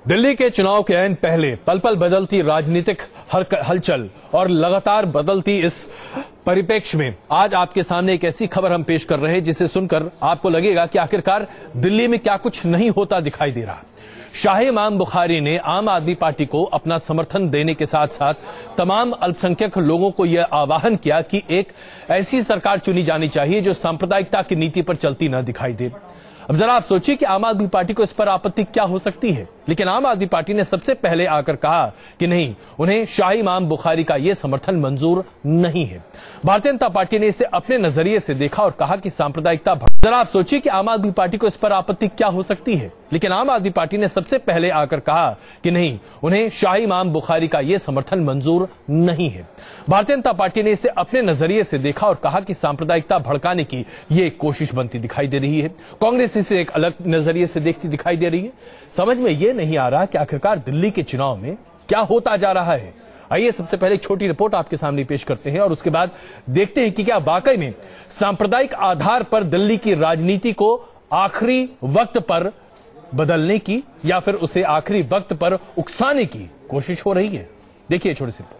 दिल्ली के चुनाव के ऐन पहले पल पल बदलती राजनीतिक हलचल और लगातार बदलती इस परिप्रेक्ष्य में आज आपके सामने एक ऐसी खबर हम पेश कर रहे हैं जिसे सुनकर आपको लगेगा कि आखिरकार दिल्ली में क्या कुछ नहीं होता दिखाई दे रहा। शाही इमाम बुखारी ने आम आदमी पार्टी को अपना समर्थन देने के साथ साथ तमाम अल्पसंख्यक लोगों को यह आह्वान किया कि एक ऐसी सरकार चुनी जानी चाहिए जो सांप्रदायिकता की नीति पर चलती न दिखाई दे। अब जरा आप सोचिए कि आम आदमी पार्टी को इस पर आपत्ति क्या हो सकती है, लेकिन आम आदमी पार्टी ने सबसे पहले आकर कहा कि नहीं, उन्हें शाही इमाम बुखारी का यह समर्थन मंजूर नहीं है। भारतीय जनता पार्टी ने इसे अपने नजरिए से देखा और कहा कि सांप्रदायिकता। जरा आप सोचिए कि आम आदमी पार्टी को इस पर आपत्ति क्या हो सकती है, लेकिन आम आदमी पार्टी ने सबसे पहले आकर कहा कि नहीं, उन्हें शाही इमाम बुखारी का यह समर्थन मंजूर नहीं है। भारतीय जनता पार्टी ने इसे अपने नजरिए से देखा और कहा कि सांप्रदायिकता भड़काने की यह कोशिश बनती दिखाई दे रही है। कांग्रेस इसे एक अलग नजरिए से देखती दिखाई दे रही है। समझ में यह नहीं आ रहा कि आखिरकार दिल्ली के चुनाव में क्या होता जा रहा है। आइए सबसे पहले एक छोटी रिपोर्ट आपके सामने पेश करते हैं और उसके बाद देखते हैं कि क्या वाकई में सांप्रदायिक आधार पर दिल्ली की राजनीति को आखिरी वक्त पर बदलने की या फिर उसे आखिरी वक्त पर उकसाने की कोशिश हो रही है। देखिए छोटी सी रिपोर्ट।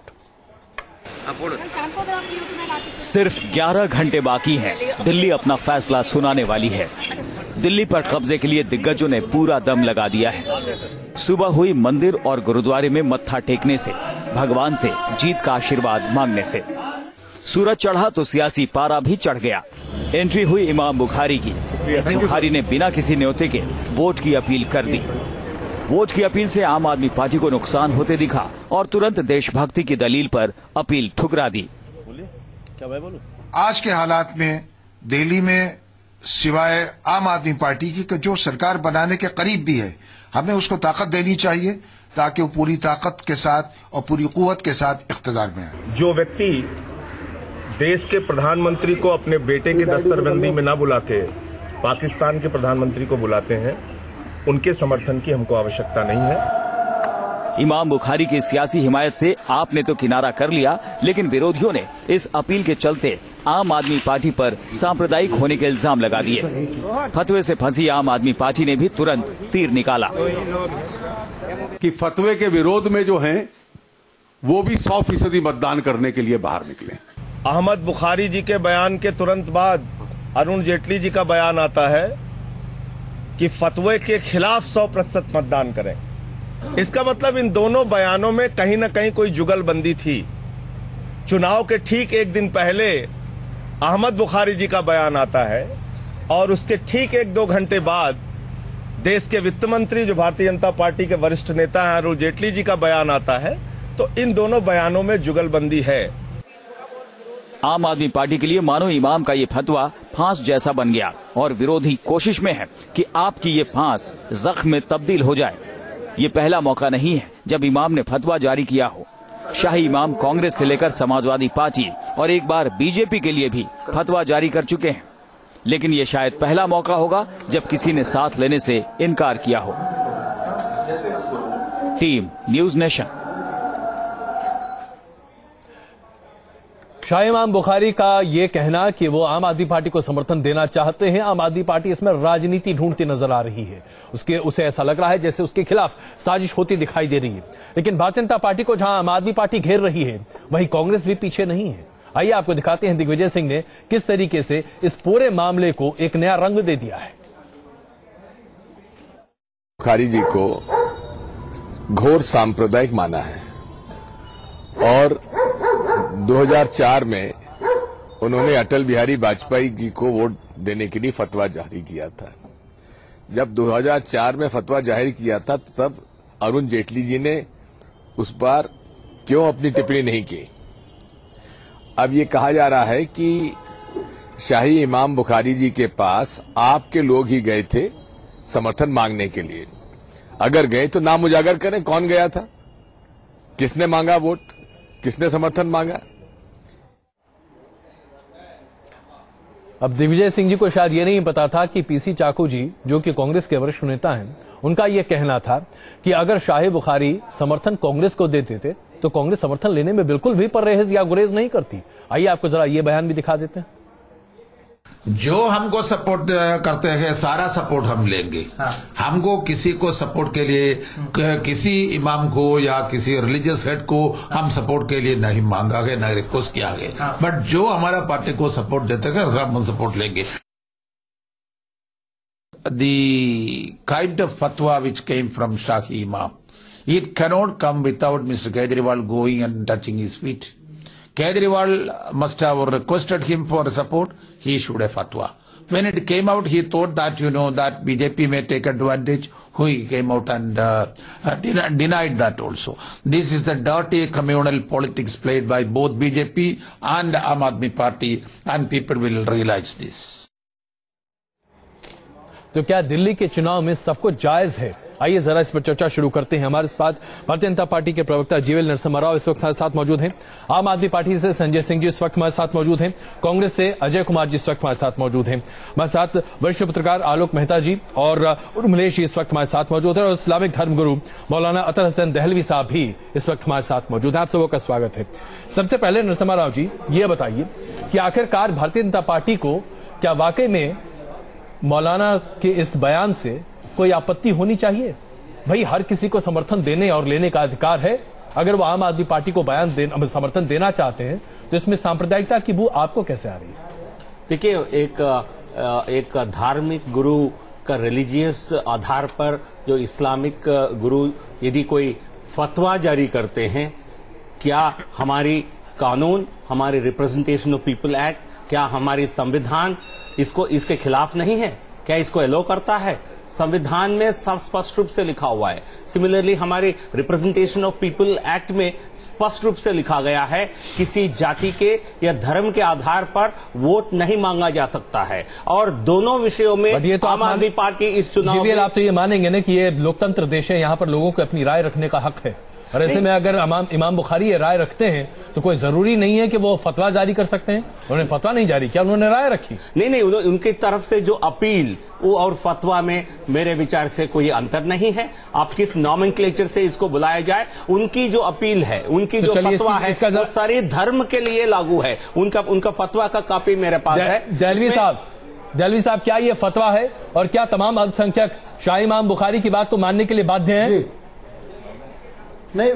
सिर्फ 11 घंटे बाकी हैं, दिल्ली अपना फैसला सुनाने वाली है। दिल्ली पर कब्जे के लिए दिग्गजों ने पूरा दम लगा दिया है। सुबह हुई मंदिर और गुरुद्वारे में मत्था टेकने से, भगवान से जीत का आशीर्वाद मांगने से। सूरज चढ़ा तो सियासी पारा भी चढ़ गया। एंट्री हुई इमाम बुखारी की। बुखारी ने बिना किसी न्योते के वोट की अपील कर दी। वोट की अपील से आम आदमी पार्टी को नुकसान होते दिखा और तुरंत देशभक्ति की दलील पर अपील ठुकरा दी। आज के हालात में दिल्ली में सिवाय आम आदमी पार्टी की जो सरकार बनाने के करीब भी है, हमें उसको ताकत देनी चाहिए ताकि वो पूरी ताकत के साथ और पूरी कुव्वत के साथ इख्तिदार में आए। जो व्यक्ति देश के प्रधानमंत्री को अपने बेटे की दस्तरबंदी में न बुला के पाकिस्तान के प्रधानमंत्री को बुलाते हैं, उनके समर्थन की हमको आवश्यकता नहीं है। इमाम बुखारी की सियासी हिमायत से आपने तो किनारा कर लिया, लेकिन विरोधियों ने इस अपील के चलते आम आदमी पार्टी पर सांप्रदायिक होने के इल्जाम लगा दिए। फतवे से फंसी आम आदमी पार्टी ने भी तुरंत तीर निकाला कि फतवे के विरोध में जो हैं वो भी 100% मतदान करने के लिए बाहर निकले। अहमद बुखारी जी के बयान के तुरंत बाद अरुण जेटली जी का बयान आता है कि फतवे के खिलाफ 100% मतदान करें। इसका मतलब इन दोनों बयानों में कहीं न कहीं कोई जुगलबंदी थी। चुनाव के ठीक एक दिन पहले अहमद बुखारी जी का बयान आता है और उसके ठीक 1-2 घंटे बाद देश के वित्त मंत्री जो भारतीय जनता पार्टी के वरिष्ठ नेता हैं अरुण जेटली जी का बयान आता है। तो इन दोनों बयानों में जुगलबंदी है। आम आदमी पार्टी के लिए मानो इमाम का ये फतवा फांस जैसा बन गया और विरोधी कोशिश में है कि आपकी ये फांस जख्म में तब्दील हो जाए। ये पहला मौका नहीं है जब इमाम ने फतवा जारी किया हो। शाही इमाम कांग्रेस से लेकर समाजवादी पार्टी और एक बार बीजेपी के लिए भी फतवा जारी कर चुके हैं, लेकिन ये शायद पहला मौका होगा जब किसी ने साथ लेने से इनकार किया हो। Team news nation. शाही इमाम बुखारी का यह कहना कि वो आम आदमी पार्टी को समर्थन देना चाहते हैं, आम आदमी पार्टी इसमें राजनीति ढूंढती नजर आ रही है। उसे ऐसा लग रहा है जैसे उसके खिलाफ साजिश होती दिखाई दे रही है। लेकिन भारतीय जनता पार्टी को जहां आम आदमी पार्टी घेर रही है, वहीं कांग्रेस भी पीछे नहीं है। आइए आपको दिखाते हैं दिग्विजय सिंह ने किस तरीके से इस पूरे मामले को एक नया रंग दे दिया है। बुखारी जी को घोर सांप्रदायिक माना है और 2004 में उन्होंने अटल बिहारी वाजपेयी जी को वोट देने के लिए फतवा जारी किया था। जब 2004 में फतवा जारी किया था तब अरुण जेटली जी ने उस पर क्यों अपनी टिप्पणी नहीं की। अब ये कहा जा रहा है कि शाही इमाम बुखारी जी के पास आपके लोग ही गए थे समर्थन मांगने के लिए। अगर गए तो नाम उजागर करें, कौन गया था, किसने मांगा वोट, किसने समर्थन मांगा। अब दिग्विजय सिंह जी को शायद ये नहीं पता था कि पीसी चाकू जी जो कि कांग्रेस के वरिष्ठ नेता हैं, उनका यह कहना था कि अगर शाही बुखारी समर्थन कांग्रेस को देते थे तो कांग्रेस समर्थन लेने में बिल्कुल भी परहेज या गुरेज नहीं करती। आइए आपको जरा ये बयान भी दिखा देते हैं। जो हमको सपोर्ट करते हैं सारा सपोर्ट हम लेंगे। हमको किसी को सपोर्ट के लिए किसी इमाम को या किसी रिलीजियस हेड को हम सपोर्ट के लिए नहीं मांगा गया, नहीं रिक्वेस्ट किया गया, बट जो हमारा पार्टी को सपोर्ट देते हैं हम सपोर्ट लेंगे। The kind of fatwa which came from Shahi Imam, it cannot come without Mr. Kejriwal going and touching his feet. Kejriwal must have requested him for support. He should have fatwa. When it came out, he thought that, that BJP may take advantage. He came out and denied that also. This is the dirty communal politics played by both BJP and Aam Aadmi Party, and people will realize this. तो क्या दिल्ली के चुनाव में सब कुछ जायज है? आइए जरा इस पर चर्चा शुरू करते हैं। हमारे साथ भारतीय जनता पार्टी के प्रवक्ता जीवीएल नरसिम्हा राव इस वक्त हमारे साथ मौजूद हैं। आम आदमी पार्टी से संजय सिंह जी इस वक्त हमारे साथ मौजूद हैं। कांग्रेस से अजय कुमार जी इस वक्त हमारे साथ मौजूद हैं। हमारे साथ वरिष्ठ पत्रकार आलोक मेहता जी और उर्मिलेश जी इस वक्त हमारे साथ मौजूद है और इस्लामिक धर्मगुरु मौलाना अतर हसन दहलवी साहब भी इस वक्त हमारे साथ मौजूद है। आप सबों का स्वागत है। सबसे पहले नरसिम्हा राव जी ये बताइए कि आखिरकार भारतीय जनता पार्टी को क्या वाकई में मौलाना के इस बयान से कोई आपत्ति होनी चाहिए? भाई हर किसी को समर्थन देने और लेने का अधिकार है। अगर वो आम आदमी पार्टी को समर्थन देना चाहते हैं तो इसमें सांप्रदायिकता की बू आपको कैसे आ रही है? देखिए, एक धार्मिक गुरु का रिलीजियस आधार पर जो इस्लामिक गुरु यदि कोई फतवा जारी करते हैं, क्या हमारी कानून, हमारी रिप्रेजेंटेशन ऑफ पीपल एक्ट, क्या हमारी संविधान इसके खिलाफ नहीं है? क्या इसको अलो करता है? संविधान में सब स्पष्ट रूप से लिखा हुआ है। सिमिलरली हमारे रिप्रेजेंटेशन ऑफ पीपल एक्ट में स्पष्ट रूप से लिखा गया है किसी जाति के या धर्म के आधार पर वोट नहीं मांगा जा सकता है। और दोनों विषयों में तो आम आदमी पार्टी इस चुनाव में, आप तो ये मानेंगे ना कि ये लोकतंत्र देश है, यहाँ पर लोगों को अपनी राय रखने का हक है, और ऐसे में अगर इमाम बुखारी ये राय रखते हैं तो कोई जरूरी नहीं है कि वो फतवा जारी कर सकते हैं। उन्होंने फतवा नहीं जारी किया, उन्होंने राय रखी। नहीं, उनकी तरफ से जो अपील वो और फतवा में मेरे विचार से कोई अंतर नहीं है। आप किस नॉमेनक्लेचर से इसको बुलाया जाए, उनकी जो अपील है, उनकी जो फतवा है वो सारे धर्म के लिए लागू है। उनका फतवा का कॉपी मेरे पास है। दहलवी साहब, क्या ये फतवा है और क्या तमाम अल्पसंख्यक शाही इमाम बुखारी की बात को मानने के लिए बाध्य हैं? नहीं,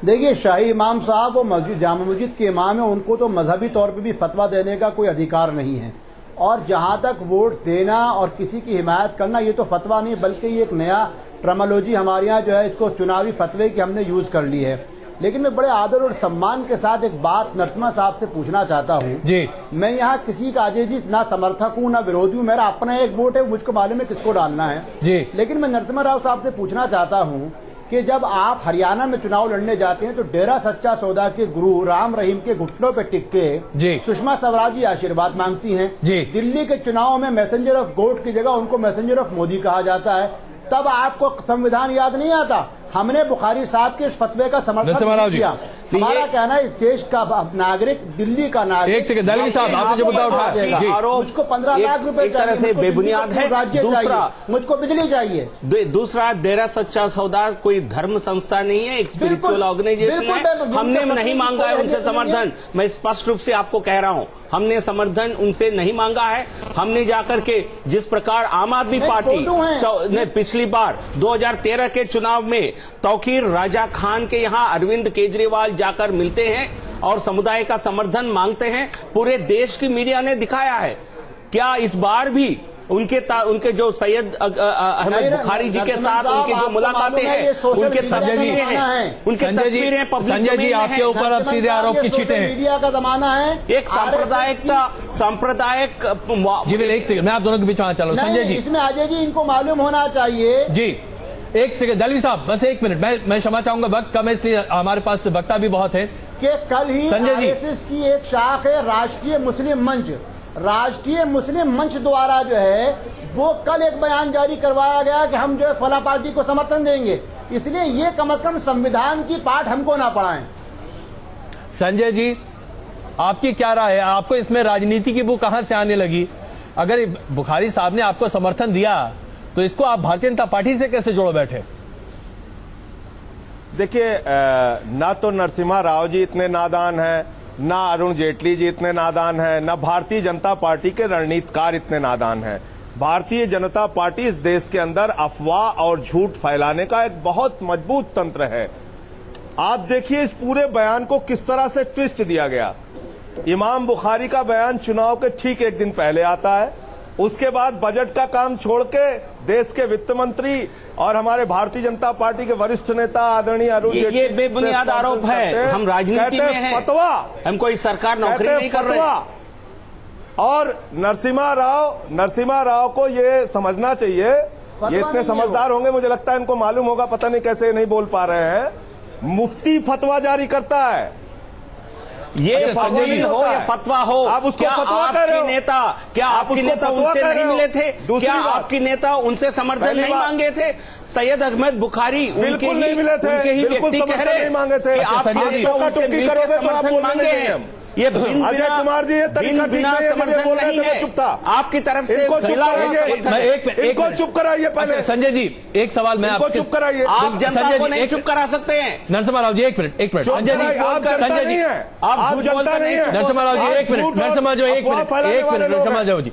देखिए, शाही इमाम साहब वो मस्जिद जामा मस्जिद के इमाम है, उनको तो मजहबी तौर पे भी फतवा देने का कोई अधिकार नहीं है। और जहां तक वोट देना और किसी की हिमायत करना, ये तो फतवा नहीं बल्कि ये एक नया टर्मोलॉजी हमारे यहाँ जो है इसको चुनावी फतवे की हमने यूज कर ली है। लेकिन मैं बड़े आदर और सम्मान के साथ एक बात नरसिम्हा साहब से पूछना चाहता हूँ जी। मैं यहाँ किसी का अजय जी ना समर्थक हूँ ना विरोधी हूँ, मेरा अपना एक वोट है, मुझको मालूम है किसको डालना है जी। लेकिन मैं नरसिम्हा राव साहब से पूछना चाहता हूँ कि जब आप हरियाणा में चुनाव लड़ने जाते हैं तो डेरा सच्चा सौदा के गुरु राम रहीम के घुटनों पे टिक के सुषमा स्वराज जी आशीर्वाद मांगती हैं। दिल्ली के चुनाव में मैसेंजर ऑफ गॉड की जगह उनको मैसेंजर ऑफ मोदी कहा जाता है। तब आपको संविधान याद नहीं आता? हमने बुखारी साहब के इस फतवे का समर्थन किया। हमारा कहना है इस देश का नागरिक, दिल्ली का नागरिक। एक सेकंड दहलवी साहब, आपने जो मुद्दा उठाया, मुझको 15 लाख रुपए एक तरह से बेबुनियाद है। दूसरा, मुझको बिजली चाहिए। दूसरा, डेरा सच्चा सौदा कोई धर्म संस्था नहीं है, एक स्पिरिचुअल ऑर्गेनाइजेशन है। हमने नहीं मांगा है उनसे समर्थन। मैं स्पष्ट रूप से आपको कह रहा हूँ, हमने समर्थन उनसे नहीं मांगा है। हमने जाकर के जिस प्रकार आम आदमी पार्टी ने पिछली बार 2013 के चुनाव में तौकीर राजा खान के यहाँ अरविंद केजरीवाल जाकर मिलते हैं और समुदाय का समर्थन मांगते हैं, पूरे देश की मीडिया ने दिखाया है। क्या इस बार भी उनके जो सैयद अहमद बुखारी जी के साथ उनकी जो मुलाकातें हैं, उनके तस्वीरें हैं, उनके तस्वीरें पब्लिक संजय जी आपके ऊपर अब सीधे आरोप की छींटे हैं। मीडिया का जमाना है, एक सांप्रदायिक जी। एक सेकंड, मैं आप दोनों के बीच में चलो। संजय जी, इसमें अजय जी इनको मालूम होना चाहिए जी। एक सेकंड दहलवी साहब, बस एक मिनट, मैं क्षमा चाहूंगा, वक्त कम है इसलिए हमारे पास वक्ता भी बहुत है कि कल ही संजय जी आरएसएस की एक शाख है राष्ट्रीय मुस्लिम मंच द्वारा जो है वो कल एक बयान जारी करवाया गया कि हम जो है फला पार्टी को समर्थन देंगे। इसलिए ये कम से कम संविधान की पाठ हमको ना पढ़ाएं। संजय जी, आपकी क्या राय है? आपको इसमें राजनीति की वो कहां से आने लगी? अगर बुखारी साहब ने आपको समर्थन दिया तो इसको आप भारतीय जनता पार्टी से कैसे जोड़ बैठे? देखिए, ना तो नरसिम्हा राव जी इतने नादान हैं ना अरुण जेटली जी इतने नादान हैं, ना भारतीय जनता पार्टी के रणनीतिकार इतने नादान हैं। भारतीय जनता पार्टी इस देश के अंदर अफवाह और झूठ फैलाने का एक बहुत मजबूत तंत्र है। आप देखिए इस पूरे बयान को किस तरह से ट्विस्ट दिया गया। इमाम बुखारी का बयान चुनाव के ठीक एक दिन पहले आता है, उसके बाद बजट का काम छोड़ के देश के वित्त मंत्री और हमारे भारतीय जनता पार्टी के वरिष्ठ नेता आदरणीय अरुण जेटली ये बेबुनियाद आरोप है। हम राजनीति में हैं, फतवा, हम कोई सरकार नौकरी नहीं कर रहे। और नरसिम्हा राव को ये समझना चाहिए, ये इतने समझदार होंगे, मुझे लगता है इनको मालूम होगा, पता नहीं कैसे नहीं बोल पा रहे हैं। मुफ्ती फतवा जारी करता है, ये फतवी हो या फतवा हो, आप उसको क्या फतवा कह रहे हो? क्या आपके नेता उनसे नहीं मिले थे? क्या आपके नेता उनसे समर्थन नहीं मांगे थे? सैयद अहमद बुखारी उनके ही व्यक्ति कह रहे मांगे थे कि आपके नेता उनसे मिलकर समर्थन मांगे हैं। ये अजय कुमार जी, ये तरीका बिना समर्थन नहीं है, आपकी तरफ से इनको चुप कराइए पहले। संजय जी एक सवाल मैं आपको चुप कराइए। आप जनता को नहीं चुप करा सकते हैं। नरसिम्हा राव जी एक मिनट संजय जी, संजय जी आप झूठ बोलकर नहीं। नरसिम्हा राव जी एक मिनट, नरसिम्हा जी एक मिनट, नरसिम्हा राव जी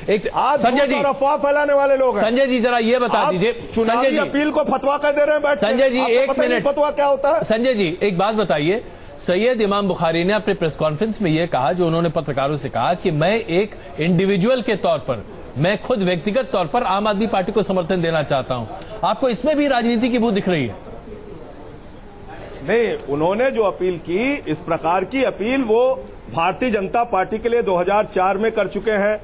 एक, संजय जी अफवाह फैलाने वाले लोग हैं। संजय जी जरा ये बता दीजिए, संजय जी अपील को फतवा कह दे रहे हैं। संजय जी एक मिनट, फतवा क्या होता है? संजय जी एक बात बताइए, सैयद इमाम बुखारी ने अपने प्रेस कॉन्फ्रेंस में यह कहा, जो उन्होंने पत्रकारों से कहा कि मैं एक इंडिविजुअल के तौर पर, मैं खुद व्यक्तिगत तौर पर आम आदमी पार्टी को समर्थन देना चाहता हूं। आपको इसमें भी राजनीति की बू दिख रही है? नहीं, उन्होंने जो अपील की, इस प्रकार की अपील वो भारतीय जनता पार्टी के लिए 2004 में कर चुके हैं।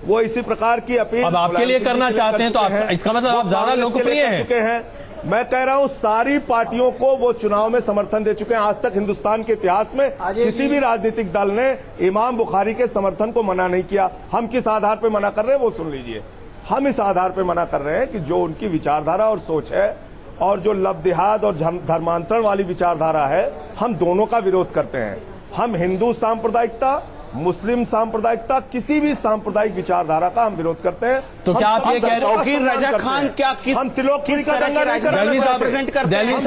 वो इसी प्रकार की अपील अब आपके लिए करना चाहते हैं, तो इसका मतलब आप ज्यादा लोकप्रिय हैं। मैं कह रहा हूं सारी पार्टियों को वो चुनाव में समर्थन दे चुके हैं। आज तक हिंदुस्तान के इतिहास में किसी भी राजनीतिक दल ने इमाम बुखारी के समर्थन को मना नहीं किया। हम किस आधार पर मना कर रहे हैं वो सुन लीजिए। हम इस आधार पर मना कर रहे हैं कि जो उनकी विचारधारा और सोच है और जो लवदिहाद और धर्मांतरण वाली विचारधारा है, हम दोनों का विरोध करते हैं। हम हिंदू सांप्रदायिकता, मुस्लिम सांप्रदायिकता, किसी भी सांप्रदायिक विचारधारा का हम विरोध करते हैं। तो क्या आप ये कह रहे हैं तौकीर रजा खान क्या किस तरह के राजनीति रिप्रेजेंट करते हैं?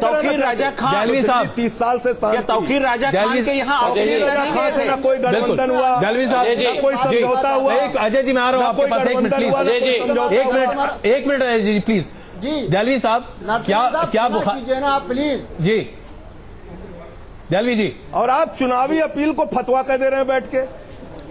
तौकीर राजा खान 30 साल से तौकीर राजा खान के यहाँ कोई गठबंधन हुआ, दलवी साहब कोई समझौता हुआ। अजय जी मैं आ रहा हूँ आपके पास, एक मिनट प्लीज, एक मिनट अजय जी प्लीज। जी दलवी साहब क्या बुखारी ना प्लीज जी, दलवी जी, और आप चुनावी अपील को फतवा कह दे रहे हैं बैठ के।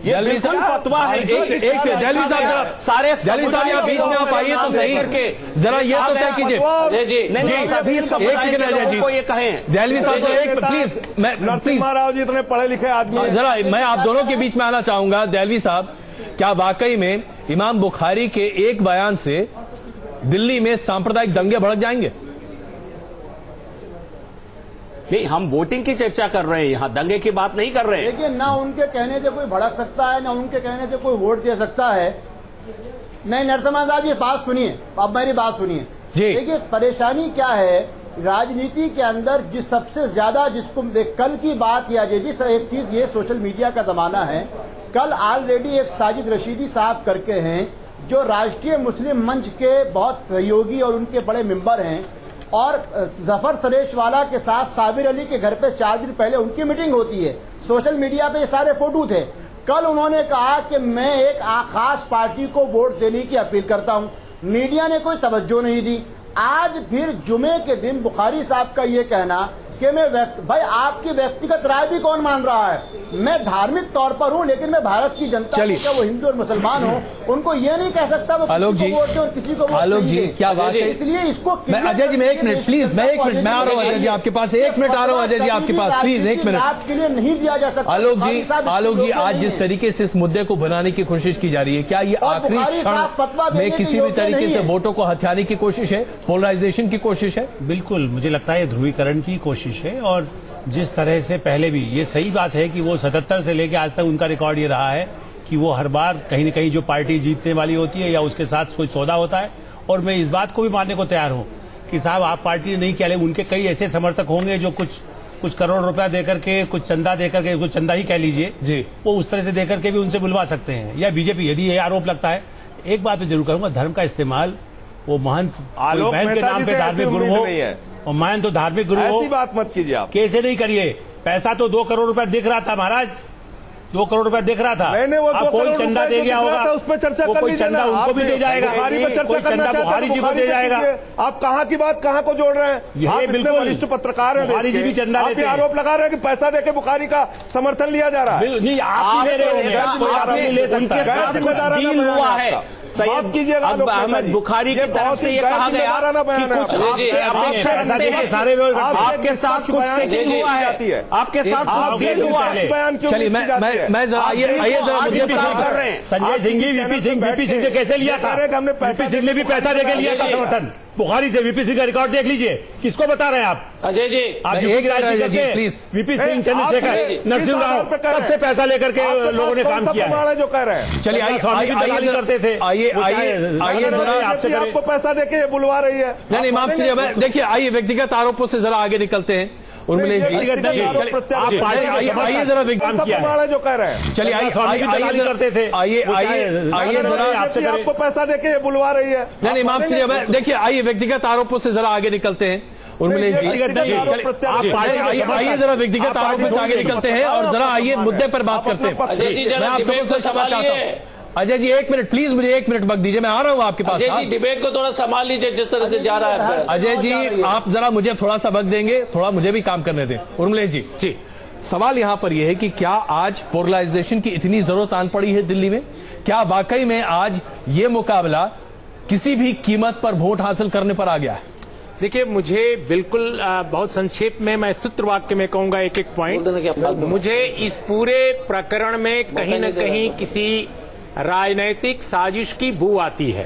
ये बिल्कुल फतवा है। एक दलवी साहब, सारे दलवी साहब यहाँ बीच में आप आइए तो सही करके जरा ये तो तय कीजिए। नहीं, सभी समुदाय के लोगों को ये कहें। दलवी साहब एक प्लीज, मैं नरसिम्हा राव जी इतने पढ़े लिखे आदमी, जरा मैं आप दोनों के बीच में आना चाहूंगा। दलवी साहब, क्या वाकई में इमाम बुखारी के एक बयान से दिल्ली में सांप्रदायिक दंगे भड़क जाएंगे? नहीं, हम वोटिंग की चर्चा कर रहे हैं, यहाँ दंगे की बात नहीं कर रहे हैं। देखिए, ना उनके कहने से कोई भड़क सकता है, ना उनके कहने से कोई वोट दे सकता है। नहीं, नरसिम्हा साहब ये बात सुनिए, अब मेरी बात सुनिए। देखिए परेशानी क्या है, राजनीति के अंदर जिस सबसे ज्यादा जिसको कल की याद आ जिस एक चीज, ये सोशल मीडिया का जमाना है। कल ऑलरेडी एक साजिद रशीदी साहब करके हैं, जो राष्ट्रीय मुस्लिम मंच के बहुत सहयोगी और उनके बड़े मेंबर हैं, और जफर सरेशवाला के साथ साबिर अली के घर पे 4 दिन पहले उनकी मीटिंग होती है। सोशल मीडिया पे ये सारे फोटो थे। कल उन्होंने कहा कि मैं एक खास पार्टी को वोट देने की अपील करता हूं। मीडिया ने कोई तवज्जो नहीं दी। आज फिर जुमे के दिन बुखारी साहब का ये कहना कि मैं भाई आपकी व्यक्तिगत राय भी कौन मान रहा है, मैं धार्मिक तौर पर हूं, लेकिन मैं भारत की जनता का वो हिंदू और मुसलमान हो, उनको ये नहीं कह सकता वो आलोक किसी को वोट दे और किसी को वोट नहीं दे। क्या बात है? इसलिए इसको अजय जी मैं एक मिनट प्लीज, मैं एक मिनट मैं आ रहा हूँ अजय जी आपके पास, एक मिनट आ रहा हूँ अजय जी आपके पास, प्लीज एक मिनट। आपके लिए नहीं दिया जा सकता। आलोक जी आज जिस तरीके से इस मुद्दे को बनाने की कोशिश की जा रही है, क्या ये आखिरी क्षण में किसी भी तरीके से वोटों को हथियाने की कोशिश है, पोलराइजेशन की कोशिश है? बिल्कुल, मुझे लगता है ये ध्रुवीकरण की कोशिश है। और जिस तरह से पहले भी ये सही बात है कि वो 77 से लेकर आज तक उनका रिकॉर्ड ये रहा है कि वो हर बार कहीं न कहीं जो पार्टी जीतने वाली होती है या उसके साथ कोई सौदा होता है। और मैं इस बात को भी मानने को तैयार हूं कि साहब आप पार्टी ने नहीं किया, लेकिन उनके कई ऐसे समर्थक होंगे जो कुछ करोड़ रुपया देकर के, कुछ चंदा देकर के, कुछ चंदा ही कह लीजिए जी, वो उस तरह से देकर के भी उनसे बुलवा सकते हैं। या बीजेपी, यदि ये आरोप लगता है, एक बात मैं जरूर करूंगा, धर्म का इस्तेमाल वो महंत बहन के नाम पे धार्मिक गुरु हो और महंत तो धार्मिक गुरु हो, ऐसी बात मत कीजिए आप। कैसे नहीं करिए, पैसा तो 2 करोड़ रुपए दिख रहा था महाराज, 2 करोड़ रुपए दिख रहा था। मैंने वो 2 कोई करोड़ चंदा दे गया होगा, उस पर चर्चा कर कोई लीजिए चंदा ना। उनको भी दे जाएगा, बुखारी पे चर्चा करना चाहते हैं, बुखारी जी को दे जाएगा। आप कहाँ की बात कहाँ को जोड़ रहे हैं? आप इतने वरिष्ठ पत्रकार हैं, बुखारी जी भी चंदा आप लेते ये हैं। आरोप लगा रहे हैं कि पैसा देके बुखारी का समर्थन लिया जा रहा है। नहीं, आप ले रहे होंगे, आप नहीं ले सकते। उनके साथ कुछ डील हुआ है सैयद अहमद बुखारी की तरफ से ये कहा गया कि कुछ सारे आपके साथ कुछ सेटिंग हुआ है, आपके साथ डील हुआ है। चलिए मैं जरा आइए जरा मुझे कर रहे हैं। संजय सिंह जी वीपी सिंह ने कैसे लिया था? वीपी सिंह ने भी पैसा देके लिया था समर्थन बुखारी से। वीपी सिंह का रिकॉर्ड देख लीजिए, किसको बता रहे हैं आप? अजय जी आप एक राजनीति प्लीज। वीपी सिंह, चंद्रशेखर, नरसिंह राव सबसे पैसा लेकर के लोगों ने काम किया है जो कह रहे हैं। चलिए आइए करते थे, आइए जरा आपसे आपको पैसा देके बुलवा रही है। नहीं माफ कीजिए, देखिए आइए व्यक्तिगत आरोपों से जरा आगे निकलते हैं। उर्मिलेश जी आइए जरा जो कह रहे हैं। चलिए आइए करते थे, आइए जरा आपको पैसा देके बुलवा रही है। नहीं माफ कीजिए, देखिए आइए व्यक्तिगत आरोपों से जरा आगे निकलते हैं। उर्मिलेश जी आइए जरा व्यक्तिगत आरोपों से आगे निकलते हैं और जरा आइए मुद्दे पर बात करते हैं। मैं आप सबको क्षमा चाहता हूँ। अजय जी 1 मिनट प्लीज, मुझे 1 मिनट वक्त दीजिए, मैं आ रहा हूँ आपके पास। अजय जी डिबेट को थोड़ा संभाल लीजिए जिस तरह से जा रहा है। अजय जी आप जरा मुझे थोड़ा सा वक्त देंगे, थोड़ा मुझे भी काम करने दें। उर्मिलेश जी सवाल यहां पर यह है कि क्या आज पोलराइजेशन की इतनी जरूरत आन पड़ी है दिल्ली में? क्या वाकई में आज ये मुकाबला किसी भी कीमत पर वोट हासिल करने पर आ गया है? देखिए मुझे बिल्कुल बहुत संक्षेप में मैं सूत्र वाक्य में कहूंगा एक पॉइंट। मुझे इस पूरे प्रकरण में कहीं न कहीं किसी राजनैतिक साजिश की बू आती है।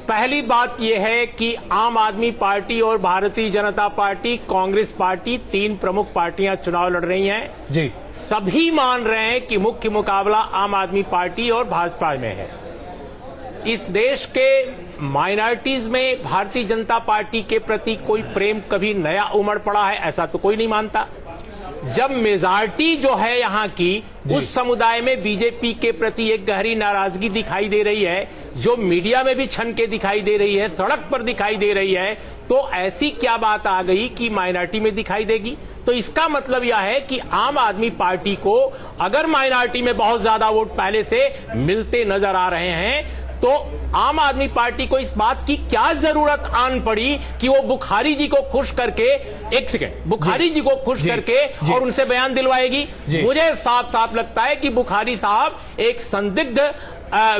पहली बात यह है कि आम आदमी पार्टी और भारतीय जनता पार्टी, कांग्रेस पार्टी, 3 प्रमुख पार्टियां चुनाव लड़ रही हैं जी। सभी मान रहे हैं कि मुख्य मुकाबला आम आदमी पार्टी और भाजपा में है। इस देश के माइनॉरिटीज में भारतीय जनता पार्टी के प्रति कोई प्रेम कभी नया उमड़ पड़ा है ऐसा तो कोई नहीं मानता। जब मेजॉरिटी जो है यहाँ की उस समुदाय में बीजेपी के प्रति एक गहरी नाराजगी दिखाई दे रही है, जो मीडिया में भी छन के दिखाई दे रही है, सड़क पर दिखाई दे रही है, तो ऐसी क्या बात आ गई कि माइनॉरिटी में दिखाई देगी? तो इसका मतलब यह है कि आम आदमी पार्टी को अगर माइनॉरिटी में बहुत ज्यादा वोट पहले से मिलते नजर आ रहे हैं तो आम आदमी पार्टी को इस बात की क्या जरूरत आन पड़ी कि वो बुखारी जी को खुश करके, एक सेकेंड, बुखारी जी को खुश करके और उनसे बयान दिलवाएगी? मुझे साफ साफ लगता है कि बुखारी साहब एक संदिग्ध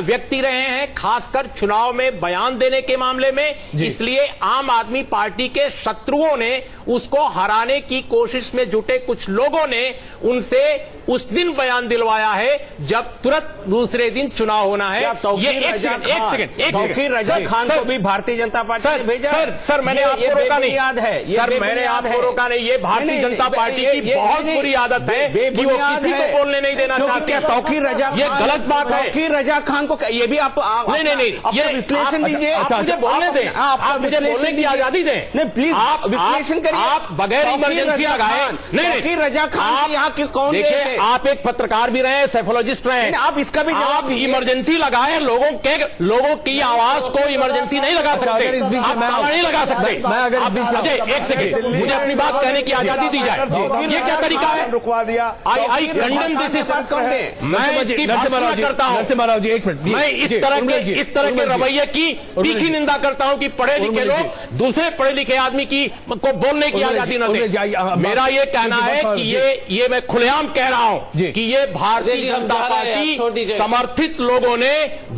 व्यक्ति रहे हैं, खासकर चुनाव में बयान देने के मामले में। इसलिए आम आदमी पार्टी के शत्रुओं ने उसको हराने की कोशिश में जुटे कुछ लोगों ने उनसे उस दिन बयान दिलवाया है जब तुरंत दूसरे दिन चुनाव होना है। ये एक सेकंड तौकीर रजा खान को भी भारतीय जनता पार्टी ने भेजा। सर मैंने आपको रोका नहीं, याद है सर मैंने आपको रोका नहीं। ये भारतीय जनता पार्टी की बहुत बुरी आदत है कि वो किसी को बोलने नहीं देना चाहती। तौकीर रजा, ये गलत बात है। तौकीर रजा खान को ये भी आप नहीं ये विश्लेषण दीजिए। आप मुझे बोलने दें, आप मुझे बोलने की आजादी दें। नहीं प्लीज आप विश्लेषण करिए। आप बगैर इमरजेंसी लगाए नहीं रजा खान यहाँ की कौन? देखिए आप एक पत्रकार भी रहे, साइकोलॉजिस्ट रहे, आप इसका भी आप इमरजेंसी लगाए, लोगों की आवाज को इमरजेंसी नहीं लगा सकते, आप ताला नहीं लगा सकते। अजय एक सेकंड, मुझे अपनी बात कहने की आजादी दी जाए। ये क्या तरीका है? रुकवा दिया। आई कंडेम दिस इज, मैं इसकी भर्त्सना करता हूं। नरसिम्हा जी 1 मिनट, मैं इस तरह के रवैये की तीखी निंदा करता हूं कि पढ़े लिखे लोग दूसरे पढ़े लिखे आदमी को बोलने की आजादी न दें। मेरा ये कहना है कि ये मैं खुलेआम कह रहा हूं कि ये भारतीय जनता पार्टी समर्थित लोगों ने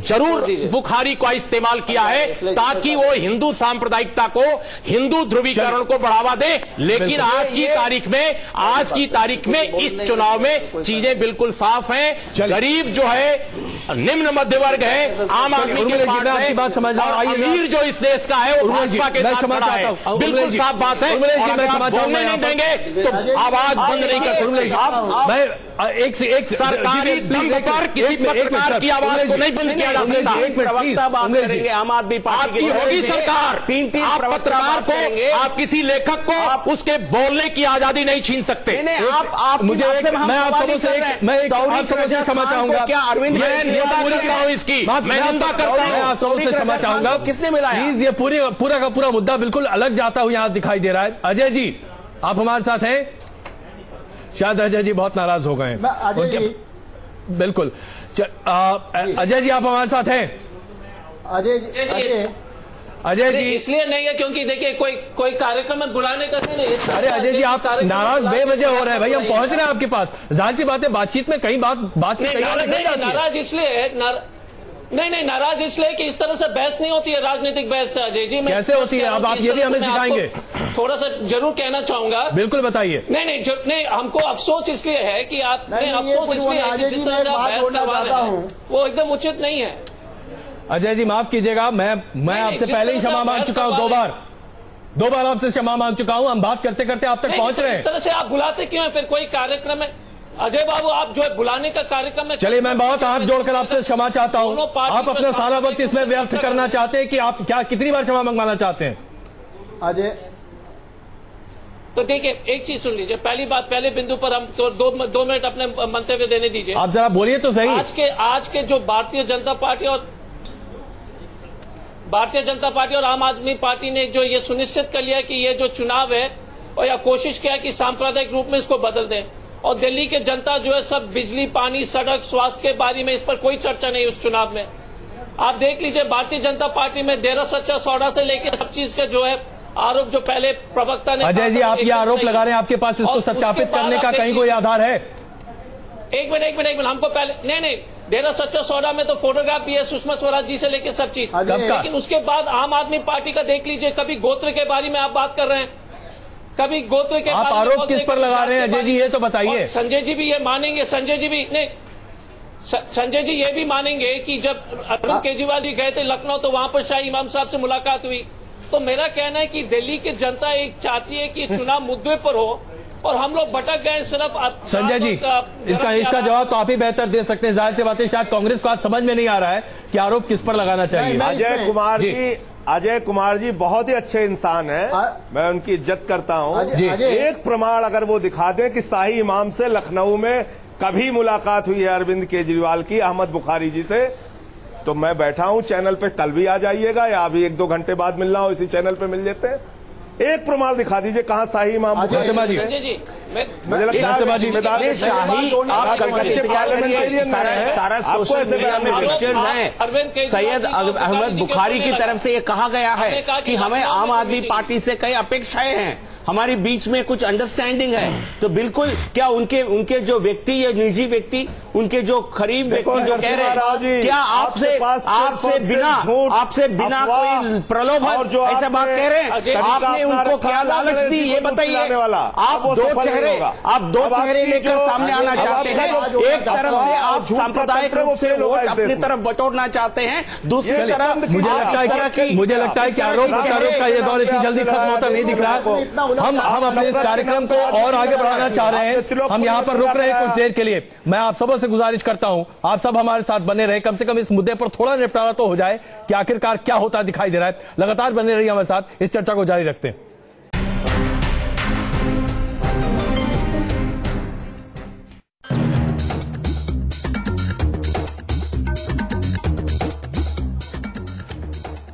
जरूर बुखारी का इस्तेमाल किया है ताकि वो हिंदू सांप्रदायिकता को, हिंदू ध्रुवीकरण को बढ़ावा दे। लेकिन आज की तारीख में इस चुनाव में चीजें बिल्कुल साफ हैं। गरीब जो है, निम्न मध्य वर्ग है, आम आदमी के पास है, बात समझ रहा हूं। अमीर जो इस देश का है वो भाजपा के साथ खड़ा है। बिल्कुल साफ बात है। बोलने नहीं देंगे तो आवाज बंद नहीं कर सकते। एक सरकारी दम पर किसी पत्रकार की आवाज को नहीं बंद किया जा सकता। प्रवक्ता बात करेंगे आम आदमी पार्टी की होगी सरकार। 3 आप पत्रकार को, आप किसी लेखक को उसके बोलने की आजादी नहीं छीन सकते। आप मुझे मैं आप सबों से क्षमा चाहूंगा। क्या अरविंद मैं निंदा करता हूं इसकी, मैं निंदा करता हूं। आप सबों से क्षमा चाहूंगा। किसने मिलाया? प्लीज ये पूरा का पूरा मुद्दा बिल्कुल अलग जाता हुआ यहां दिखाई दे रहा है। अजय जी आप हमारे साथ हैं? शायद अजय जी बहुत नाराज हो गए हैं। अजय जी बिल्कुल। अजय जी आप हमारे साथ हैं? अजय जी इसलिए नहीं है क्योंकि देखिए कोई कार्यक्रम में बुलाने का नहीं है। अरे अजय जी आप नाराज बेवजह हो रहे हैं भाई, हम पहुंच रहे हैं आपके पास। जाहिर सी बात है बातचीत में कई बात नाराज इसलिए है नहीं नाराज इसलिए कि इस तरह से बहस नहीं होती है, राजनीतिक बहस से अजय जी। कैसे होती है? अब आप ये भी हमें सिखाएंगे? थोड़ा सा जरूर कहना चाहूंगा। बिल्कुल बताइए। नहीं हमको अफसोस इसलिए है कि आप अफसोस इसलिए है कि जिस तरह से आप बहस करवा रहे हैं वो एकदम उचित नहीं है। अजय जी माफ कीजिएगा, मैं आपसे पहले ही क्षमा मांग चुका हूं, दो बार आपसे क्षमा मांग चुका हूं। हम बात करते करते आप तक पहुंच रहे हैं। इस तरह से आप बुलाते क्यों हैं? फिर कोई कार्यक्रम है अजय बाबू, आप जो है बुलाने का कार्यक्रम है। चलिए मैं बहुत हाथ जोड़कर आपसे क्षमा चाहता हूं। आप अपना सारा वक्त इसमें व्यर्थ करना चाहते हैं कि आप क्या कितनी बार क्षमा मंगवाना चाहते हैं? अजय तो देखिए एक चीज सुन लीजिए, पहली बात पहले बिंदु पर हम दो मिनट अपने मंतव्य देने दीजिए। आप जरा बोलिए तो सही। आज के जो भारतीय जनता पार्टी और आम आदमी पार्टी ने जो ये सुनिश्चित कर लिया कि ये जो चुनाव है और या कोशिश किया कि सांप्रदायिक रूप में इसको बदल दें, और दिल्ली के जनता जो है सब बिजली, पानी, सड़क, स्वास्थ्य के बारे में इस पर कोई चर्चा नहीं उस चुनाव में। आप देख लीजिए भारतीय जनता पार्टी में देरा सच्चा सौदा से लेकर सब चीज का जो है आरोप जो पहले प्रवक्ता ने। अजय जी आप ये आरोप लगा रहे हैं, आपके पास इसको सत्यापित करने का कहीं कोई आधार है? एक मिनट हमको पहले नहीं देरा सच्चा सौदा में तो फोटोग्राफ भी है सुषमा स्वराज जी से लेकर सब चीज, लेकिन उसके बाद आम आदमी पार्टी का देख लीजिए, कभी गोत्र के बारे में आप बात कर रहे हैं, कभी गोत्र के आप आरोप किस पर लगा रहे हैं अजय जी ये तो बताइए। संजय जी भी ये मानेंगे, संजय जी ये भी मानेंगे कि जब अरविंद केजरीवाल जी गए थे लखनऊ तो वहां पर शाही इमाम साहब से मुलाकात हुई। तो मेरा कहना है कि दिल्ली की जनता एक चाहती है कि चुनाव मुद्दे पर हो और हम लोग भटक गए सिर्फ। संजय जी इसका जवाब तो आप ही बेहतर दे सकते हैं। जाहिर सी बात है शायद कांग्रेस को आज समझ में नहीं आ रहा है कि आरोप किस पर लगाना चाहिए। अजय कुमार जी बहुत ही अच्छे इंसान हैं, मैं उनकी इज्जत करता हूं। एक प्रमाण अगर वो दिखा दें कि शाही इमाम से लखनऊ में कभी मुलाकात हुई है अरविंद केजरीवाल की अहमद बुखारी जी से, तो मैं बैठा हूं चैनल पे, कल भी आ जाइएगा या अभी 1-2 घंटे बाद मिलना हो इसी चैनल पे मिल लेते हैं। एक प्रमाण दिखा दीजिए कहां शाही इमाम मुझे लगता है शाही आप सारा सोशल मीडिया में पिक्चर्स हैं। सैयद अहमद बुखारी की तरफ से ये कहा गया है कि हमें आम आदमी पार्टी से कई अपेक्षाएं हैं, हमारे बीच में कुछ अंडरस्टैंडिंग है। तो बिल्कुल क्या उनके जो व्यक्ति, ये निजी व्यक्ति, उनके जो करीब व्यक्ति जो कह रहे हैं, क्या आपसे बिना कोई प्रलोभन ऐसा बात कह रहे हैं? आपने उनको क्या लालच दी ये बताइए। आप दो चेहरे लेकर सामने आना चाहते हैं। एक तरफ से आप सांप्रदायिक रूप से वोट अपनी तरफ बटोरना चाहते हैं, दूसरी तरफ मुझे लगता है कि आरोप का ये दौर इतनी जल्दी खत्म होता नहीं दिख रहा। हम अपने इस कार्यक्रम को और आगे बढ़ाना चाह रहे हैं। हम यहाँ पर रुक रहे हैं कुछ देर के लिए। मैं आप सबों से गुजारिश करता हूं आप सब हमारे साथ बने रहे, कम से कम इस मुद्दे पर थोड़ा निपटारा तो हो जाए कि आखिरकार क्या होता दिखाई दे रहा है। लगातार बने रहिए हमारे साथ, इस चर्चा को जारी रखते हैं।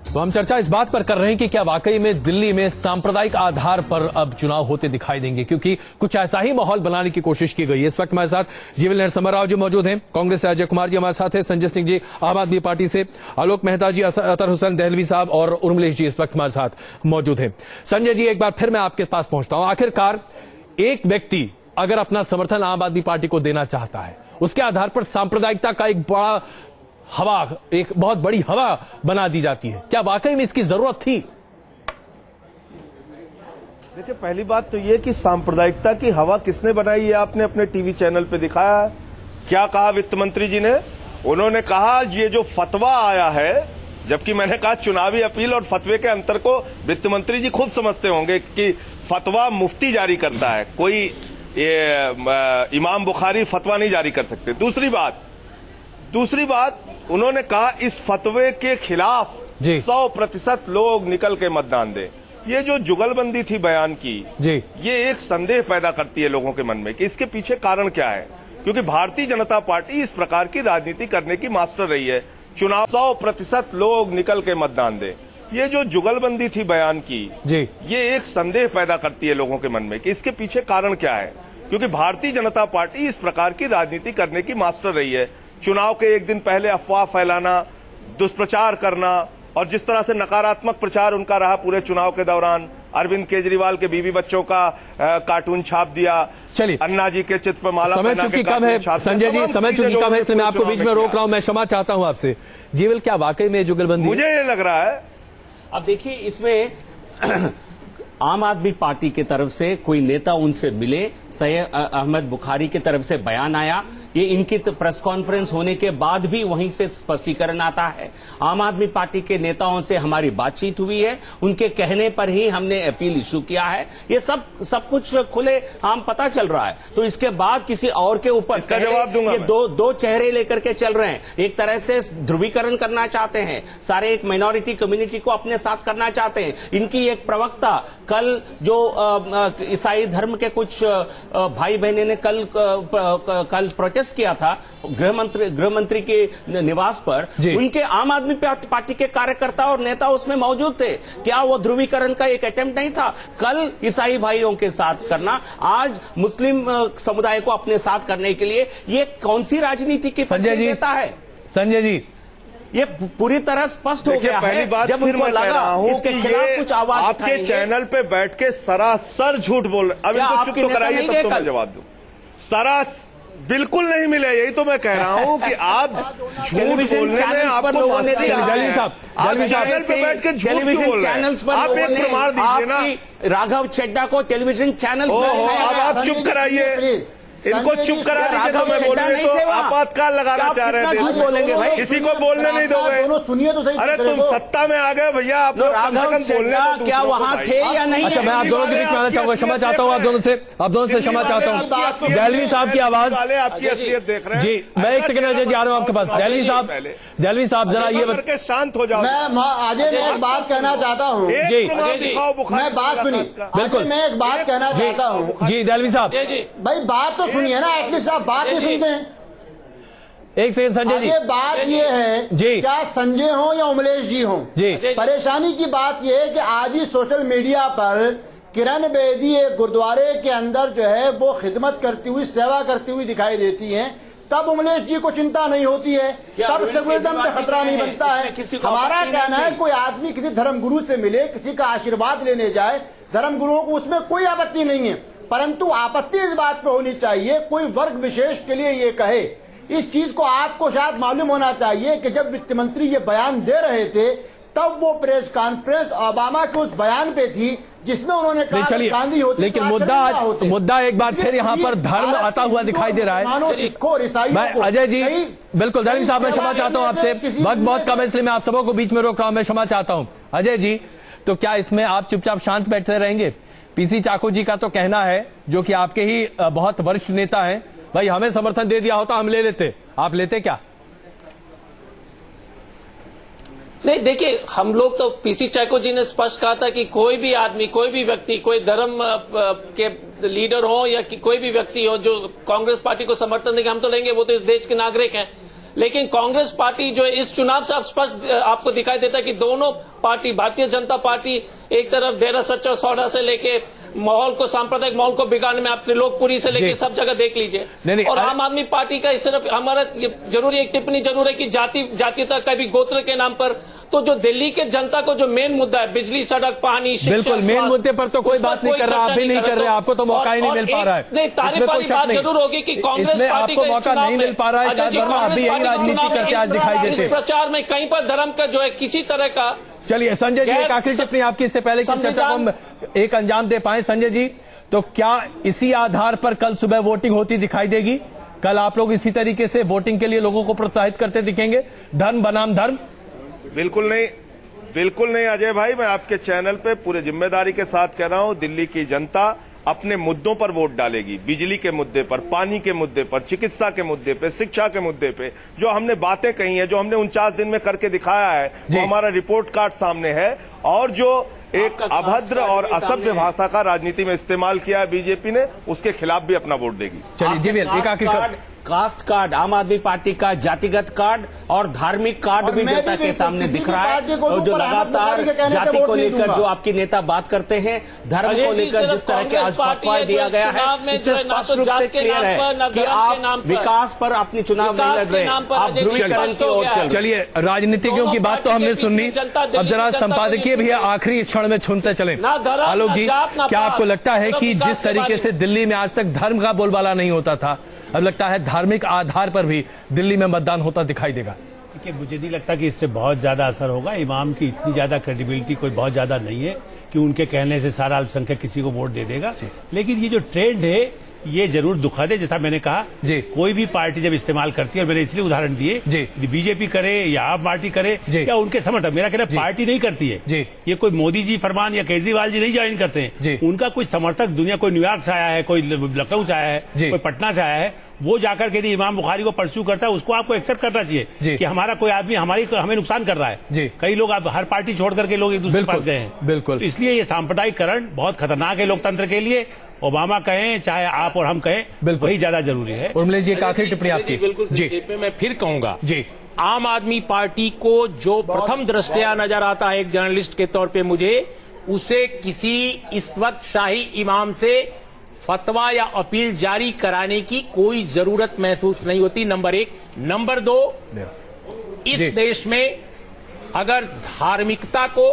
तो हम चर्चा इस बात पर कर रहे हैं कि क्या वाकई में दिल्ली में सांप्रदायिक आधार पर अब चुनाव होते दिखाई देंगे, क्योंकि कुछ ऐसा ही माहौल बनाने की कोशिश की गई है। इस वक्त हमारे साथ जीवन नरसिम्हा राव जी मौजूद हैं, कांग्रेस से अजय कुमार जी हमारे साथ हैं, संजय सिंह जी आम आदमी पार्टी से, आलोक मेहता जी, अतर हुसैन दहलवी साहब और उर्मिलेश जी इस वक्त हमारे साथ मौजूद हैं। संजय जी एक बार फिर मैं आपके पास पहुंचता हूं। आखिरकार एक व्यक्ति अगर अपना समर्थन आम आदमी पार्टी को देना चाहता है, उसके आधार पर सांप्रदायिकता का एक बहुत बड़ी हवा बना दी जाती है, क्या वाकई में इसकी जरूरत थी? देखिए पहली बात तो ये कि सांप्रदायिकता की हवा किसने बनाई है आपने अपने टीवी चैनल पे दिखाया है। क्या कहा वित्त मंत्री जी ने? उन्होंने कहा ये जो फतवा आया है, जबकि मैंने कहा चुनावी अपील और फतवे के अंतर को वित्त मंत्री जी खूब समझते होंगे कि फतवा मुफ्ती जारी करता है, कोई इमाम बुखारी फतवा नहीं जारी कर सकते। दूसरी बात उन्होंने कहा इस फतवे के खिलाफ 100% लोग निकल के मतदान दें। ये जो जुगलबंदी थी बयान की, ये एक संदेह पैदा करती है लोगों के मन में कि इसके पीछे कारण क्या है, क्योंकि भारतीय जनता पार्टी इस प्रकार की राजनीति करने की मास्टर रही है। चुनाव 100% लोग निकल के मतदान दें, ये जो जुगलबंदी थी बयान की, ये एक संदेह पैदा करती है लोगों के मन में कि इसके पीछे कारण क्या है, क्योंकि भारतीय जनता पार्टी इस प्रकार की राजनीति करने की मास्टर रही है। चुनाव के एक दिन पहले अफवाह फैलाना, दुष्प्रचार करना, और जिस तरह से नकारात्मक प्रचार उनका रहा पूरे चुनाव के दौरान, अरविंद केजरीवाल के बीवी बच्चों का कार्टून छाप दिया, चलिए अन्ना जी के चित्र पर माला समय चूंकि कम है संजय जी, समय चूंकि कम है, इसलिए मैं आपको बीच में रोक रहा हूं। मैं क्षमा चाहता हूं आपसे। जीवल, क्या वाकई में जुगलबंदी? मुझे ये लग रहा है। अब देखिए, इसमें आम आदमी पार्टी की तरफ से कोई नेता उनसे मिले, सैयद अहमद बुखारी की तरफ से बयान आया, ये इनकी प्रेस कॉन्फ्रेंस होने के बाद भी वहीं से स्पष्टीकरण आता है। आम आदमी पार्टी के नेताओं से हमारी बातचीत हुई है, उनके कहने पर ही हमने अपील इशू किया है। ये सब कुछ खुले आम पता चल रहा है। तो इसके बाद किसी और के ऊपर जवाब दूंगा। ये दो चेहरे लेकर के चल रहे हैं। एक तरह से ध्रुवीकरण करना चाहते हैं, सारे एक माइनॉरिटी कम्युनिटी को अपने साथ करना चाहते हैं। इनकी एक प्रवक्ता कल जो ईसाई धर्म के कुछ भाई बहने ने कल प्रोटेस्ट किया था गृह मंत्री के निवास पर, उनके आम आदमी पार्टी के कार्यकर्ता और नेता उसमें मौजूद थे। क्या वो ध्रुवीकरण का एक अटेम्प्ट नहीं था? कल ईसाई भाइयों के साथ करना, आज मुस्लिम समुदाय को अपने साथ करने के लिए, ये कौन सी राजनीति की संजय जी देता है? संजय जी, ये पूरी तरह स्पष्ट हो गया है। जब उनको लगा इसके खिलाफ कुछ आवाज आपके चैनल पे बैठ के सरासर झूठ बोल रहे। अब इनको चुप तो कराइए, तब तो मैं जवाब दूं। बिल्कुल नहीं मिले, यही तो मैं कह रहा हूं कि आप झूठ बोलने में आपको लोगों ने चैनल पे बैठ के झूठ क्यों बोल रहे हैं? आप एक प्रमाण दीजिए ना। राघव चड्डा को टेलीविजन चैनल्स पर अब आप चुप कराइए, इनको चुप करा दीजिए। तो मैं बोल रही तो आपातकाल लगाना चाह रहे थे, बोलेंगे भाई, किसी को बोलने नहीं दोगे। दोनों सुनिए तो सही। अरे तुम सत्ता में आ गए भैया, आप राघव चड्डा क्या वहां थे या नहीं? अच्छा, मैं आप दोनों के बीच में आना चाहूंगा, क्षमा चाहता हूं आप दोनों से क्षमा चाहता हूं। दहलवी साहब की आवाज, आपकी असलियत देख रहे हैं जी। मैं एक सेकंड अजय जी आ रहा हूं आपके पास। दहलवी साहब जरा ये शांत हो जाओ। मैं अजय में एक बात कहना चाहता हूँ जी, मैं बात सुनी बिल्कुल, मैं एक बात कहना चाहता हूँ जी। दहलवी साहब भाई बात तो सुनिए ना, एटलीस्ट आप बात नहीं सुनते हैं। एक सेकंड संजय जी, बात ये है जी, क्या संजय हो या उमलेश जी हो जी, परेशानी की बात ये है कि आज ही सोशल मीडिया पर किरण बेदी एक गुरुद्वारे के अंदर जो है वो खिदमत करती हुई, सेवा करती हुई दिखाई देती हैं। तब उमलेश जी को चिंता नहीं होती है, तब सेकुलरिज्म पे खतरा नहीं बनता है। हमारा कहना है कोई आदमी किसी धर्मगुरु से मिले, किसी का आशीर्वाद लेने जाए, धर्मगुरुओं को उसमें कोई आपत्ति नहीं है, परंतु आपत्ति इस बात पे होनी चाहिए कोई वर्ग विशेष के लिए ये कहे। इस चीज को आपको शायद मालूम होना चाहिए कि जब वित्त मंत्री ये बयान दे रहे थे तब वो प्रेस कॉन्फ्रेंस ओबामा के उस बयान पे थी जिसमें उन्होंने कहा गांधी होती, लेकिन मुद्दा एक बार फिर यहाँ पर धर्म आता हुआ दिखाई दे रहा है। मैं अजय जी बिल्कुल, दहलवी साहब मैं क्षमा चाहता हूँ आपसे, वक्त बहुत कम है इसलिए मैं आप सबों को बीच में रोक रहा हूँ, मैं क्षमा चाहता हूँ। अजय जी, तो क्या इसमें आप चुपचाप शांत बैठते रहेंगे? पीसी चाको जी का तो कहना है, जो कि आपके ही बहुत वरिष्ठ नेता हैं, भाई हमें समर्थन दे दिया होता हम ले लेते, आप लेते क्या? नहीं, देखिए, हम लोग तो पीसी चाको जी ने स्पष्ट कहा था कि कोई भी आदमी, कोई भी व्यक्ति, कोई धर्म के लीडर हो या कोई भी व्यक्ति हो जो कांग्रेस पार्टी को समर्थन देंगे हम तो लेंगे, वो तो इस देश के नागरिक हैं। लेकिन कांग्रेस पार्टी जो इस चुनाव से स्पष्ट आपको दिखाई देता है कि दोनों पार्टी, भारतीय जनता पार्टी एक तरफ डेरा सच्चा सौदा से लेके माहौल को, सांप्रदायिक माहौल को बिगाड़ने में, आप त्रिलोकपुरी से लेके सब जगह देख लीजिए। और आम आदमी पार्टी का सिर्फ हमारा जरूरी एक टिप्पणी जरूर है कि जातीयता का भी गोत्र के नाम पर, तो जो दिल्ली के जनता को जो मेन मुद्दा है, बिजली, सड़क, पानी, शिक्षा, बिल्कुल मेन मुद्दे पर तो कोई बात नहीं कर रहा, आप भी नहीं कर रहे, आपको तो मौका ही नहीं मिल पा रहा है। नहीं, तारीफ वाली बात जरूर होगी कि कांग्रेस पार्टी को मौका नहीं मिल पा रहा है। आप भी यही राजनीति करके आज दिखाई देते हैं। इस प्रचार में कहीं पर धर्म का जो है किसी तरह का। चलिए संजय जी, एक आखिरी टिप्पणी आपकी इससे पहले कि चर्चा को हम एक अंजाम दे पाए। संजय जी, तो क्या इसी आधार पर कल सुबह वोटिंग होती दिखाई देगी? कल आप लोग इसी तरीके से वोटिंग के लिए लोगों को प्रोत्साहित करते दिखेंगे, धर्म बनाम धर्म? बिल्कुल नहीं, बिल्कुल नहीं अजय भाई, मैं आपके चैनल पे पूरे जिम्मेदारी के साथ कह रहा हूं, दिल्ली की जनता अपने मुद्दों पर वोट डालेगी। बिजली के मुद्दे पर, पानी के मुद्दे पर, चिकित्सा के मुद्दे पे, शिक्षा के मुद्दे पे, जो हमने बातें कही हैं, जो हमने 49 दिन में करके दिखाया है, वो हमारा रिपोर्ट कार्ड सामने है। और जो एक अभद्र और असभ्य भाषा का राजनीति में इस्तेमाल किया है बीजेपी ने, उसके खिलाफ भी अपना वोट देगी। चलिए जी, एक आखिरी कास्ट कार्ड, आम आदमी पार्टी का जातिगत कार्ड और धार्मिक कार्ड भी जनता के सामने दिख रहा है। और जो लगातार जाति को लेकर जो आपके नेता बात करते हैं, धर्म को लेकर जिस तरह के आज फतवा दिया गया है, इससे स्पष्ट रूप से क्लियर है कि आप विकास पर अपनी चुनाव नहीं लड़ रहे, आप ध्रुवीकरण की ओर चल। चलिए, राजनीतिज्ञों की बात तो हमने सुनी, अब जरा संपादकीय भी आखिरी क्षण में छूते चले। आलोक जी, क्या आपको लगता है कि जिस तरीके से दिल्ली में आज तक धर्म का बोलबाला नहीं होता था, अब लगता है धार्मिक आधार पर भी दिल्ली में मतदान होता दिखाई देगा? देखिए, मुझे नहीं लगता कि इससे बहुत ज्यादा असर होगा। इमाम की इतनी ज्यादा क्रेडिबिलिटी कोई बहुत ज्यादा नहीं है कि उनके कहने से सारा अल्पसंख्यक किसी को वोट दे देगा। लेकिन ये जो ट्रेंड है ये जरूर दुखद है। जैसा मैंने कहा, कोई भी पार्टी जब इस्तेमाल करती है, और मैंने इसलिए उदाहरण दिए, बीजेपी करे या आप पार्टी करे या उनके समर्थक, मेरा कहना पार्टी नहीं करती है। ये कोई मोदी जी फरमान या केजरीवाल जी नहीं ज्वाइन करते हैं, उनका कोई समर्थक दुनिया, कोई न्यूयॉर्क से आया है, कोई लखनऊ से आया है, कोई पटना से आया है, वो जाकर के यदि इमाम बुखारी को परस्यू करता है, उसको आपको एक्सेप्ट करना चाहिए कि हमारा कोई आदमी हमें नुकसान कर रहा है। कई लोग आप हर पार्टी छोड़ करके लोग एक दूसरे के पास गए हैं। बिल्कुल, इसलिए ये सांप्रदायिकरण बहुत खतरनाक है लोकतंत्र के लिए। ओबामा कहें चाहे आप और हम कहें, वही ज्यादा जरूरी है। उर्मिला जी, एक आखिरी टिप्पणी आपकी। बिल्कुल संक्षेप में मैं फिर कहूंगा, आम आदमी पार्टी को जो प्रथम दृष्टया नजर आता है एक जर्नलिस्ट के तौर पे मुझे, उसे किसी इस वक्त शाही इमाम से फतवा या अपील जारी कराने की कोई जरूरत महसूस नहीं होती, नंबर एक। नंबर दो, इस देश में अगर धार्मिकता को,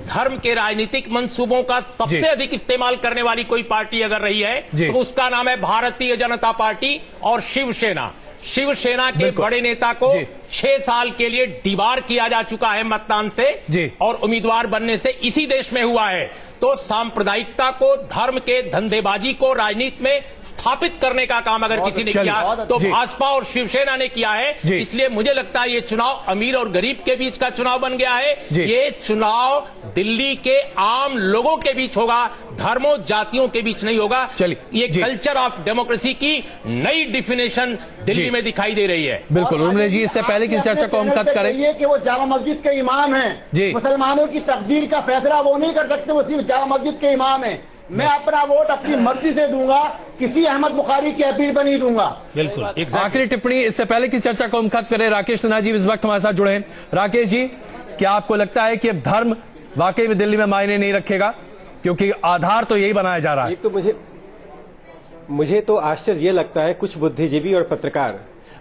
धर्म के राजनीतिक मंसूबों का सबसे अधिक इस्तेमाल करने वाली कोई पार्टी अगर रही है तो उसका नाम है भारतीय जनता पार्टी और शिवसेना। शिवसेना के बड़े नेता को 6 साल के लिए डिबार किया जा चुका है मतदान से, और उम्मीदवार बनने से इसी देश में हुआ है। तो सांप्रदायिकता को, धर्म के धंधेबाजी को राजनीति में स्थापित करने का काम अगर किसी ने किया तो भाजपा और शिवसेना ने किया है। इसलिए मुझे लगता है ये चुनाव अमीर और गरीब के बीच का चुनाव बन गया है। ये चुनाव दिल्ली के आम लोगों के बीच होगा, धर्मों जातियों के बीच नहीं होगा। ये कल्चर ऑफ डेमोक्रेसी की नई डिफिनेशन दिल्ली में दिखाई दे रही है। बिल्कुल, उर्मिला जी, इससे पहले की चर्चा को हम खत्म करें कि वो जामा मस्जिद के इमाम हैं, मुसलमानों की तकदीर का फैसला वो नहीं कर सकते, वो सिर्फ जामा मस्जिद के इमाम हैं। मैं अपना वोट अपनी मर्जी से दूंगा, किसी अहमद बुखारी की अपील पर नहीं दूंगा। बिल्कुल। आखिरी टिप्पणी, इससे पहले की चर्चा को हम खत्म करें। राकेश सिन्हा जी इस वक्त हमारे साथ जुड़े हैं। राकेश जी, क्या आपको लगता है कि धर्म वाकई में दिल्ली में मायने नहीं रखेगा, क्योंकि आधार तो यही बनाया जा रहा है? एक तो मुझे तो आश्चर्य ये लगता है, कुछ बुद्धिजीवी और पत्रकार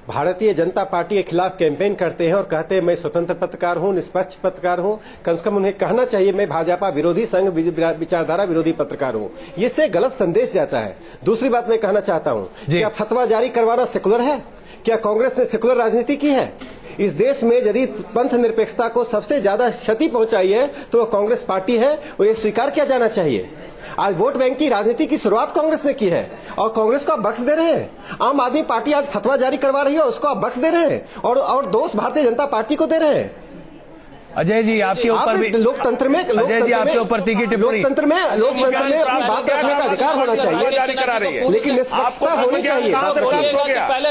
भारतीय जनता पार्टी के खिलाफ कैंपेन करते हैं और कहते हैं मैं स्वतंत्र पत्रकार हूं, निष्पक्ष पत्रकार हूं। कम से कम उन्हें कहना चाहिए मैं भाजपा विरोधी, संघ विचारधारा विरोधी पत्रकार हूं। इससे गलत संदेश जाता है। दूसरी बात मैं कहना चाहता हूं, क्या फतवा जारी करवाना सेकुलर है? क्या कांग्रेस ने सेकुलर राजनीति की है? इस देश में यदि पंथ निरपेक्षता को सबसे ज्यादा क्षति पहुंचाई है तो कांग्रेस पार्टी है, और ये स्वीकार किया जाना चाहिए। आज वोट बैंक की राजनीति की शुरुआत कांग्रेस ने की है और कांग्रेस को आप बख्श दे रहे हैं। आम आदमी पार्टी आज फतवा जारी करवा रही है, उसको आप बख्श दे रहे हैं और दोष भारतीय जनता पार्टी को दे रहे हैं। अजय जी, आपके ऊपर भी लोकतंत्र में अजय जी आपके ऊपर तीखी टिप्पणी। लोकतंत्र में अपनी बात रखने का अधिकार होना चाहिए, लेकिन निष्पक्षता होनी चाहिए। पहले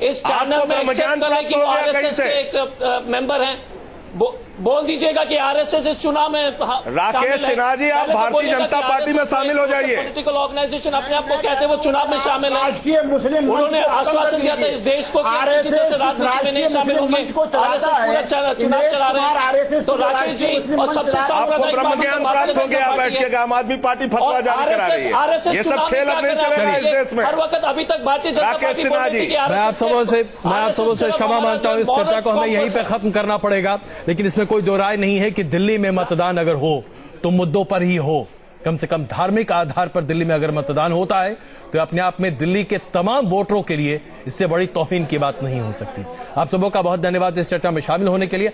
इस चैनल में एक्सेप्ट करें कि वो आरएसएस के एक मेंबर हैं, बोल दीजिएगा कि आरएसएस इस चुनाव में राकेश सिन्हा जी, आप भारतीय जनता पार्टी में शामिल हो जाइए। पॉलिटिकल ऑर्गेनाइजेशन अपने आप को कहते हैं वो चुनाव में शामिल है। उन्होंने आश्वासन दिया था इस देश को कि किसी तरह से राजनीति में नहीं शामिल होंगे। आरएसएस पूरा चुनाव चला रहे हैं। तो राकेश जी, और सबसे सांप्रदायिक प्राप्त हो गया बैठिएगा, आम आदमी पार्टी फतवा जारी करा रही है। आरएसएस ये सब खेल अब नहीं चलेगा इस देश में। हर वक्त अभी तक भारतीय जनता पार्टी सिन्हा जी, मैं आप सबों से क्षमा मांगता हूं, इस चर्चा को हमें यहीं पे खत्म करना पड़ेगा। लेकिन इसमें कोई दो राय नहीं है कि दिल्ली में मतदान अगर हो तो मुद्दों पर ही हो। कम से कम धार्मिक आधार पर दिल्ली में अगर मतदान होता है तो अपने आप में दिल्ली के तमाम वोटरों के लिए इससे बड़ी तौहीन की बात नहीं हो सकती। आप सबों का बहुत धन्यवाद इस चर्चा में शामिल होने के लिए।